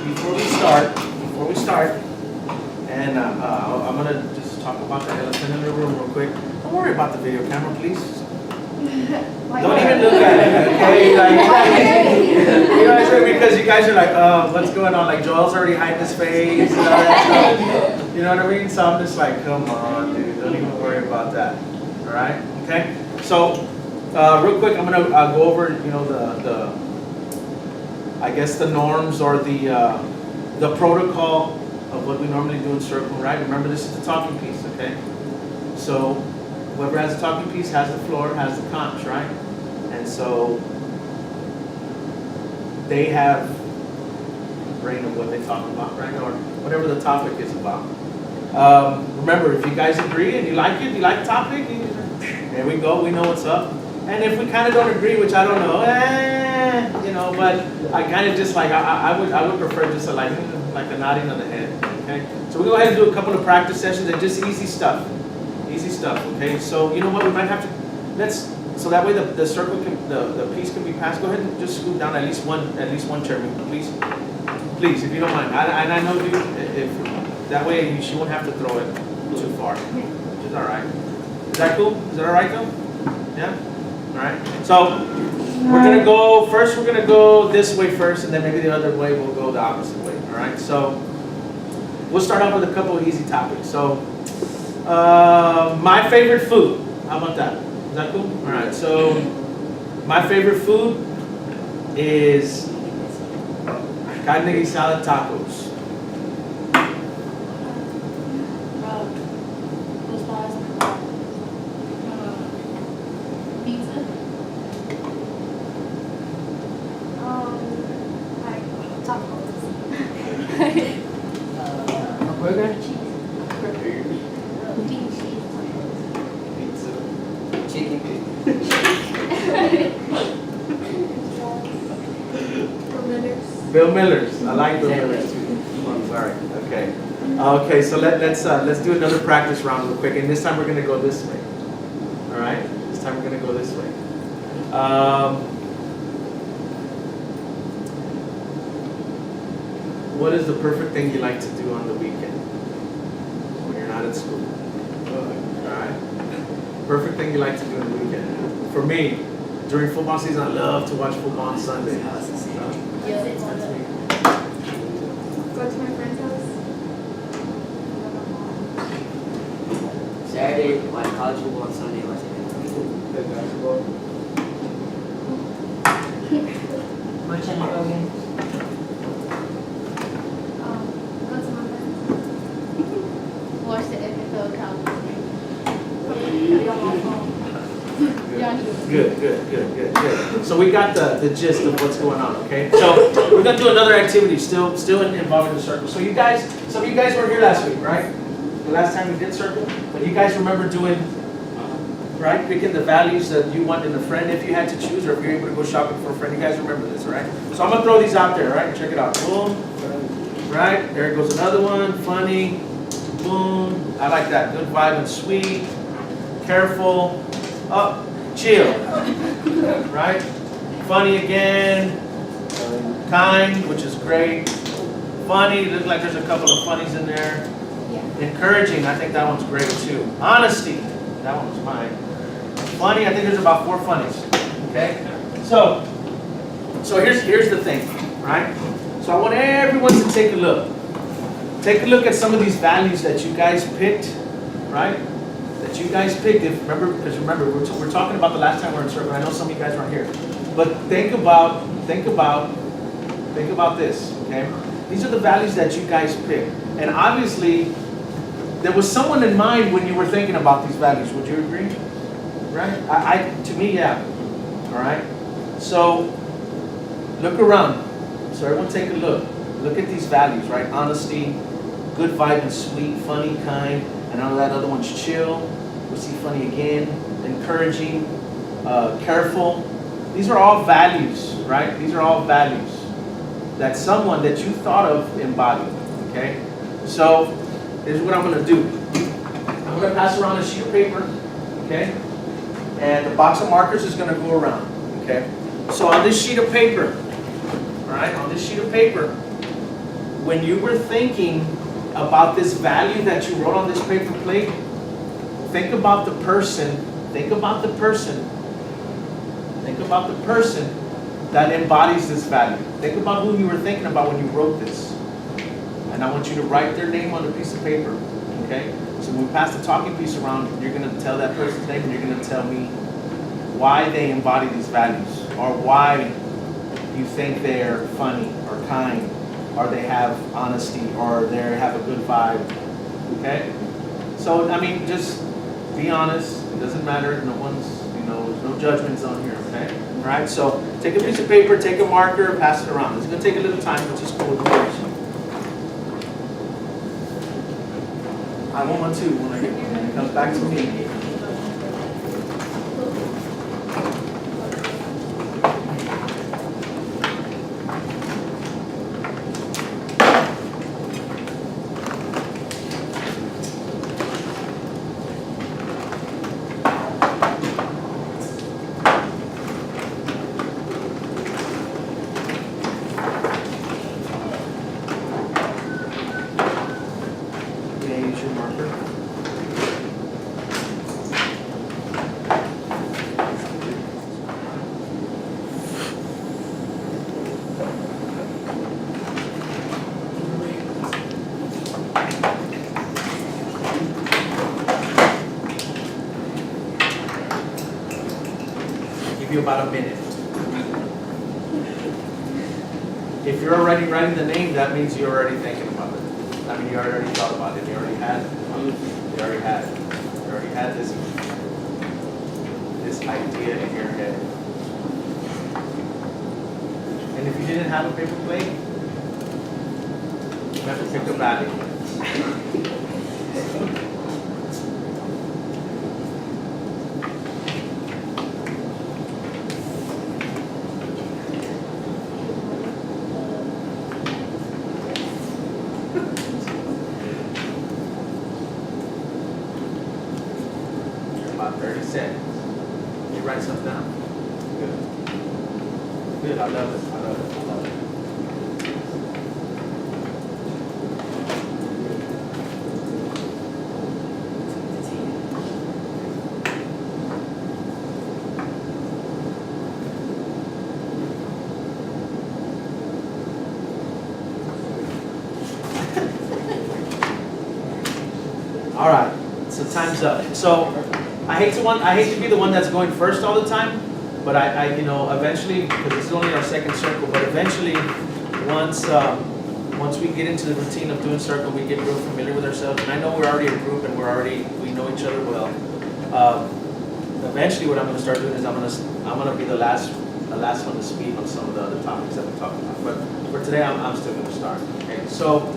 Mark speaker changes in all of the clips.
Speaker 1: before we start, and I'm gonna just talk about the elephant in the room real quick. Don't worry about the video camera, please. Don't even look at it, okay? You know, because you guys are like, what's going on? Like Joel's already hiding his face and all that stuff. You know what I mean? So I'm just like, come on, dude, don't even worry about that. All right? Okay? So, real quick, I'm gonna go over, you know, I guess the norms or the protocol of what we normally do in circle, right? Remember, this is the talking piece, okay? So, whoever has the talking piece has the floor, has the conch, right? And so they have brain of what they talk about, right? Or whatever the topic is about. Remember, if you guys agree and you like the topic, there we go, we know what's up. And if we kind of don't agree, which I don't know, you know, but I kind of just like, I would prefer just like a nodding on the head, okay? So we'll go ahead and do a couple of practice sessions and just easy stuff. Easy stuff, okay? So you know what, we might have to, so that way the circle can, the piece can be passed. Go ahead and just scoot down at least one chair, please. Please, if you don't mind. And I know you, if that way she won't have to throw it too far, which is all right. Is that cool? Is that all right though? Yeah? All right. So we're gonna go this way first, and then maybe the other way we'll go the opposite way. All right. So we'll start off with a couple of easy topics. So my favorite food. How about that? Is that cool? All right. So my favorite food is carne guisada tacos. Bill Miller's. I like Bill Miller's too. Oh, sorry. Okay. Okay. So let's do another practice round real quick, and this time we're gonna go this way. All right. This time we're gonna go this way. What is the perfect thing you like to do on the weekend when you're not at school? All right. Perfect thing you like to do on the weekend. For me, during football season, I love to watch football on Sunday.
Speaker 2: Go to my friend's house.
Speaker 3: Saturday, watch college football. On Sunday, watch
Speaker 1: Basketball.
Speaker 3: What channel go again?
Speaker 2: Go to my friend's house. Watch the NFL Cowboys game.
Speaker 1: Good. So we got the gist of what's going on, okay? So we're gonna do another activity, still involving the circle. So you guys, some of you guys were here last week, right? The last time we did circle, but you guys remember doing, right? Picking the values that you want in a friend if you had to choose, or if you're able to go shopping for a friend. You guys remember this, right? So I'm gonna throw these out there, right? Check it out. Boom. Right? There goes another one. Funny. Boom. I like that. Good vibe and sweet. Careful. Up. Chill. Right? Funny again. Kind, which is great. Funny, looks like there's a couple of funnies in there.
Speaker 2: Yeah.
Speaker 1: Encouraging, I think that one's great too. Honesty, that one was mine. Funny, I think there's about 4 funnies. Okay? So here's the thing, right? So I want everyone to take a look. Take a look at some of these values that you guys picked, right? That you guys picked. Because remember, we're talking about the last time we were in circle. I know some of you guys weren't here, but think about this. Okay, these are the values that you guys picked, and obviously, there was someone in mind when you were thinking about these values. Would you agree? Right? To me, yeah. All right. So look around. So everyone, take a look. Look at these values, right? Honesty, good vibe and sweet, funny, kind. And all that other one's chill. We'll see funny again. Encouraging, careful. These are all values, right? These are all values that someone that you thought of embodied, okay? So here's what I'm gonna do. I'm gonna pass around a sheet of paper, okay? And the box of markers is gonna go around, okay? So on this sheet of paper, all right, on this sheet of paper, when you were thinking about this value that you wrote on this paper plate, think about the person, think about the person, think about the person that embodies this value. Think about who you were thinking about when you wrote this. And I want you to write their name on a piece of paper, okay? So when we pass the talking piece around, you're gonna tell that person's name and you're gonna tell me why they embody these values, or why you think they're funny or kind, or they have honesty, or they have a good vibe, okay? So, I mean, just be honest. It doesn't matter. No one's, there's no judgment zone here, okay? All right, so take a piece of paper, take a marker, pass it around. It's gonna take a little time, but just go with the direction. I want one too when it comes back to me. You about a minute. If you're already writing the name, that means you're already thinking about it. I mean, you already thought about it. You already had this idea in your head. And if you didn't have a paper plate, you have to pick a value. About 30 seconds. You write something down? Good. Good, I love it, I love it, I love it. All right, so time's up. So I hate to be the one that's going first all the time, but I eventually, because this is only our second circle, but eventually, once we get into the routine of doing circle, we get real familiar with ourselves. And I know we're already a group and we know each other well. Eventually, what I'm going to start doing is I'm going to be the last one to speak on some of the other topics that we talked about. But for today, I'm still going to start. Okay, so.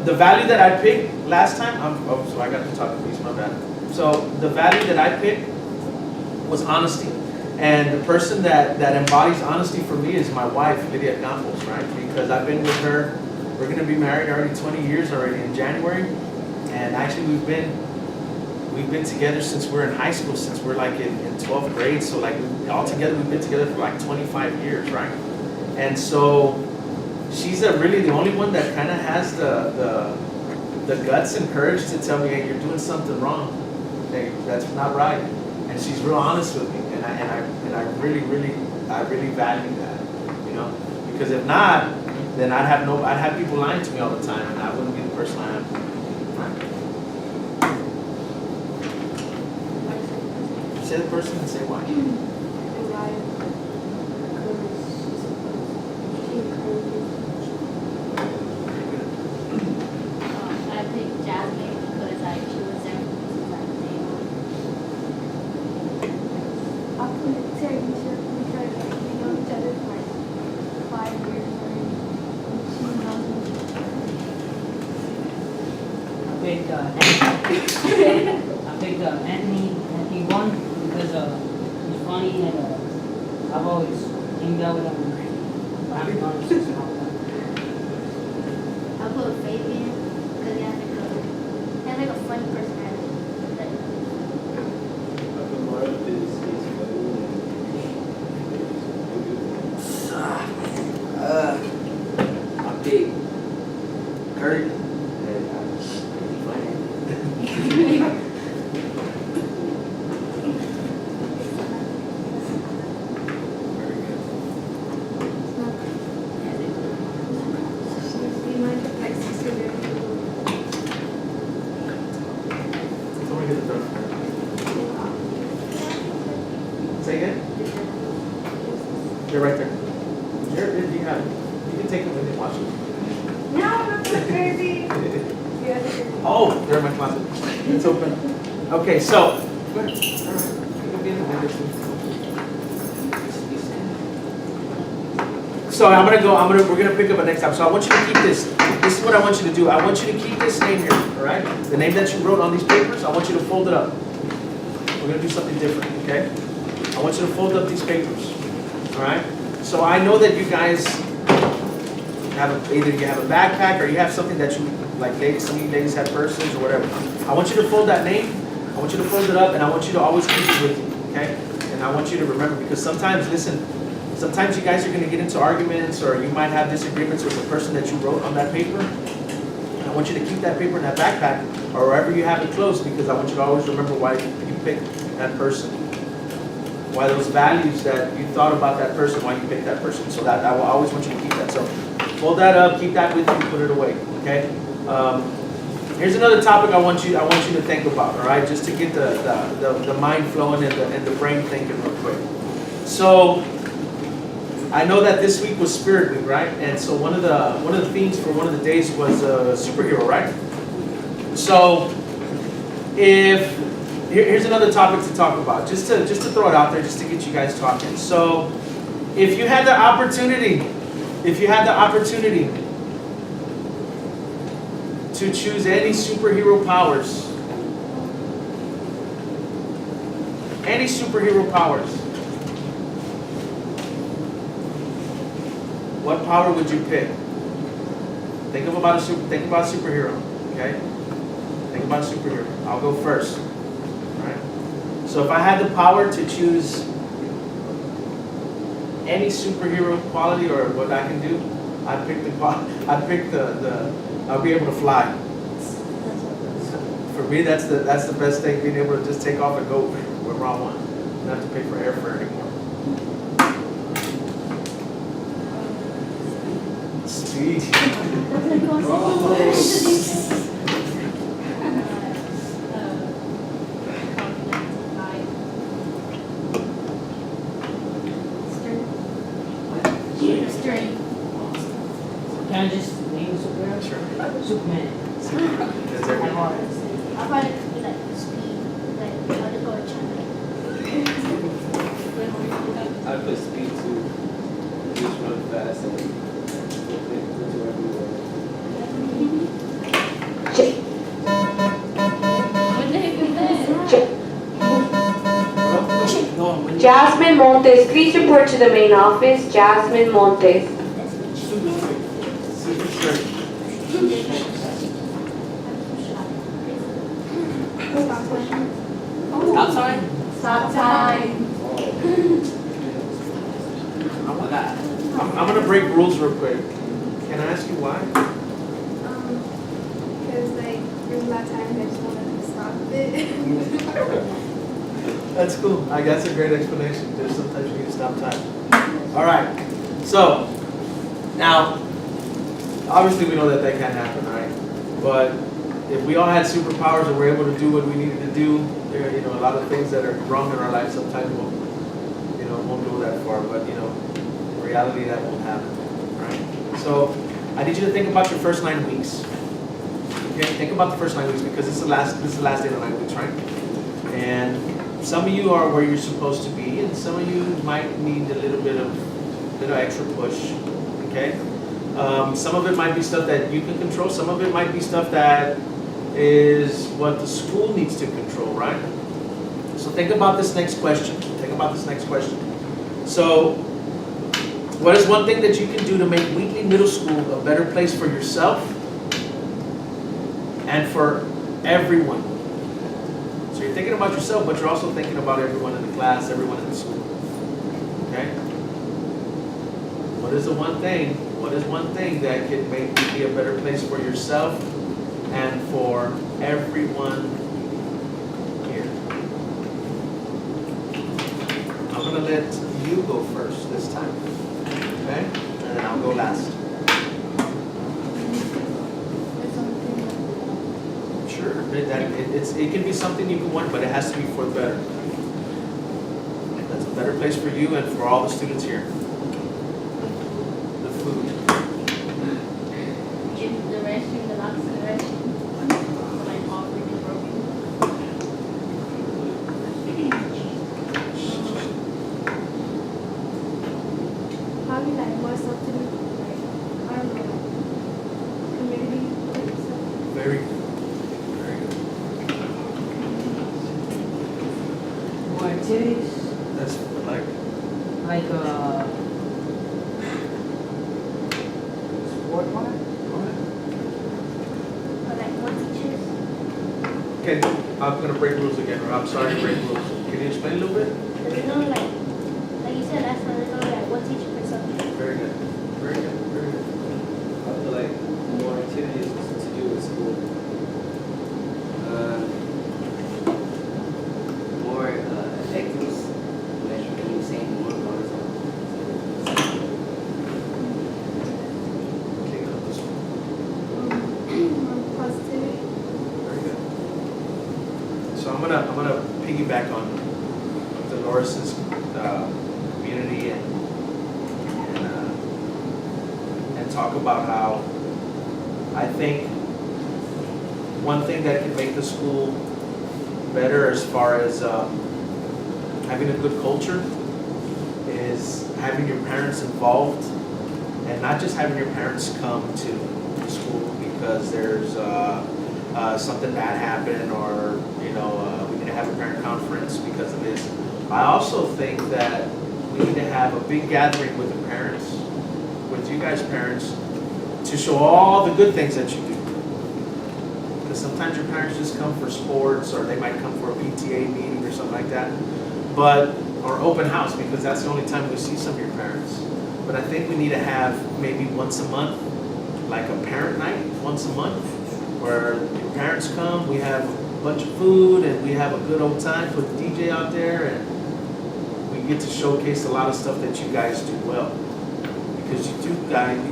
Speaker 1: The value that I picked last time, so I got to talk a piece, my bad. So the value that I picked was honesty. And the person that embodies honesty for me is my wife, Lydia Campos, right? Because I've been with her, we're going to be married already 20 years already in January. And actually we've been together since we're in high school, since we're like in 12th grade. So like all together, we've been together for like 25 years, right? And so she's really the only one that kind of has the guts and courage to tell me, hey, you're doing something wrong. Hey, that's not right. And she's real honest with me, and I really value that, because if not, then I'd have people lying to me all the time, and I wouldn't be the person I am. Say the person and say why.
Speaker 2: I picked Jasmine because she was there since I was
Speaker 4: I put Terry because we know each other for like 5 years already. She knows me.
Speaker 3: I picked Anthony 1 because he's funny and I've always hanged out with him. I'm honest.
Speaker 2: I put Fabian because he has like a funny personality.
Speaker 3: I picked
Speaker 1: take them? We didn't watch them.
Speaker 4: No, that's not crazy. You guys are crazy.
Speaker 1: Oh, they're in my closet. It's open. Okay, so. Good. All right. You can be in the window too. So we're gonna pick up a next time. So I want you to keep this. This is what I want you to do. I want you to keep this name here, all right? The name that you wrote on these papers, I want you to fold it up. We're gonna do something different, okay? I want you to fold up these papers, all right? So I know that you guys either you have a backpack or you have something that you, like ladies, some of you ladies have purses or whatever. I want you to fold that name, I want you to fold it up, and I want you to always keep it with you, okay? And I want you to remember, because sometimes, listen, sometimes you guys are going to get into arguments or you might have disagreements with the person that you wrote on that paper. And I want you to keep that paper in that backpack or wherever you have it close, because I want you to always remember why you picked that person. Why those values that you thought about that person, why you picked that person. So that I will always want you to keep that. So fold that up, keep that with you, put it away, okay? Here's another topic I want you to think about, all right? Just to get the mind flowing and the brain thinking real quick. So I know that this week was Spirit Week, right? And so one of the themes for one of the days was superhero, right? So here's another topic to talk about, just to throw it out there, just to get you guys talking. So if you had the opportunity to choose any superhero powers, what power would you pick? Think about superhero, okay? Think about superhero. I'll go first. All right. So if I had the power to choose any superhero quality or what I can do, I'd pick I'll be able to fly. For me, that's the best thing, being able to just take off and go wherever I want. Not have to pay for airfare anymore. Speed.
Speaker 2: Strength.
Speaker 3: Can I just name a superhero?
Speaker 1: Sure.
Speaker 3: Superman.
Speaker 1: That's
Speaker 3: I
Speaker 1: everything.
Speaker 3: want it.
Speaker 2: I'll probably be like speed, like I'll go to China.
Speaker 5: I put speed too. Just run fast and go everywhere.
Speaker 2: What the heck is that?
Speaker 1: No, I'm with
Speaker 6: Jasmine Montes, please report to the main office. Jasmine Montes.
Speaker 1: super strength.
Speaker 3: Stop sign?
Speaker 2: Stop time.
Speaker 1: I'm gonna break rules real quick. Can I ask you why?
Speaker 4: Because like there's a lot of times I just want to stop it.
Speaker 1: That's cool. That's a great explanation. There's sometimes you need to stop time. All right. So now, obviously we know that can't happen, right? But if we all had superpowers and we're able to do what we needed to do, there, a lot of things that are wrong in our life sometimes won't go that far. But in reality, that won't happen, right? So I need you to think about your first 9 weeks. Okay, think about the first 9 weeks, because this is the last day of the 9 weeks, right? And some of you are where you're supposed to be, and some of you might need a little extra push. Okay. Some of it might be stuff that you can control. Some of it might be stuff that is what the school needs to control, right? So think about this next question. So, what is one thing that you can do to make Wheatley Middle School a better place for yourself and for everyone? So you're thinking about yourself, but you're also thinking about everyone in the class, everyone in the school. Okay? What is one thing that can make Wheatley a better place for yourself and for everyone here? I'm gonna let you go first this time. Okay? And then I'll go last. Sure. It can be something you can want, but it has to be for the better. That's a better place for you and for all the students here. The food. very good. Very good.
Speaker 3: More activities,
Speaker 1: That's like,
Speaker 3: like, sport part.
Speaker 4: But like more teachers.
Speaker 1: okay, I'm gonna break rules again, or I'm sorry to break rules. Can you explain a little bit?
Speaker 4: But you know, like you said last time, there's only like one teacher per subject.
Speaker 1: Very good. Very good. Very good.
Speaker 5: I feel like more activities to do with school. More electives, like you were saying, more bonus.
Speaker 1: Okay, got this one.
Speaker 4: Positivity.
Speaker 1: Very good. So I'm gonna piggyback on Dolores's community and talk about how I think one thing that can make the school better as far as having a good culture is having your parents involved, and not just having your parents come to the school because there's something bad happened, or we need to have a parent conference because of this. I also think that we need to have a big gathering with the parents, with you guys parents, to show all the good things that you do. Because sometimes your parents just come for sports, or they might come for a PTA meeting or something like that, or open house, because that's the only time we see some of your parents. But I think we need to have maybe once a month, like a parent night once a month, where your parents come, we have a bunch of food, and we have a good old time, put the DJ out there, and we get to showcase a lot of stuff that you guys do well. Because you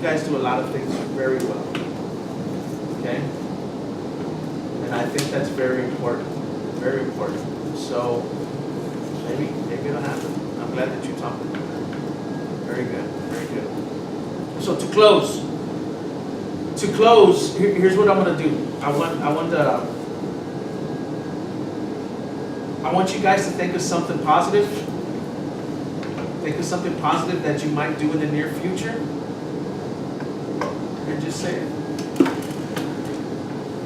Speaker 1: guys do a lot of things very well. Okay? And I think that's very important. Very important. So maybe it'll happen. I'm glad that you talked about that. Very good. Very good. So to close, here's what I'm gonna do. I want you guys to think of something positive. Think of something positive that you might do in the near future, and just say it.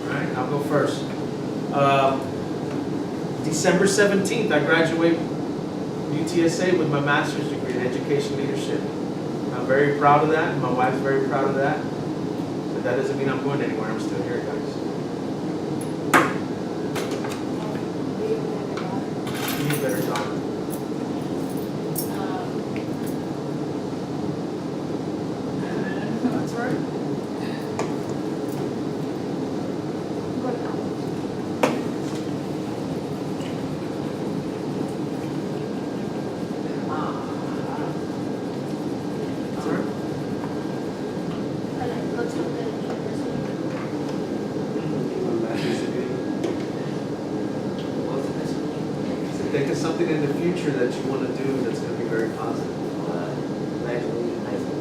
Speaker 1: All right, I'll go first. December 17th, I graduate UTSA with my master's degree in education leadership. I'm very proud of that, and my wife's very proud of that. But that doesn't mean I'm going anywhere. I'm still here, guys. You need a better daughter. That's right. That's right.
Speaker 4: But like go to the university.
Speaker 5: My master's degree. What's the next one?
Speaker 1: So think of something in the future that you want to do that's going to be very positive.
Speaker 5: Graduating high school.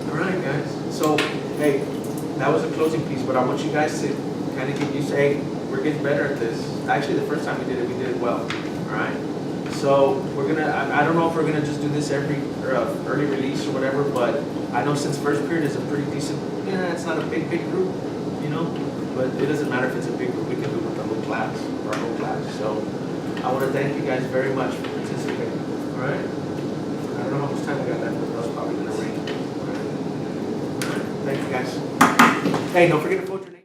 Speaker 1: All right, guys. So, hey, that was a closing piece, but I want you guys to kind of get used to, hey, we're getting better at this. Actually, the first time we did it well. All right. So we're gonna. I don't know if we're gonna just do this every early release or whatever, but I know since first period is a pretty decent. Yeah, it's not a big group, but it doesn't matter if it's a big group. We can do it with our whole class, So I want to thank you guys very much for participating. All right. I don't know how much time we got left, but that's probably gonna rain. All right. Thank you guys. Hey, don't forget to.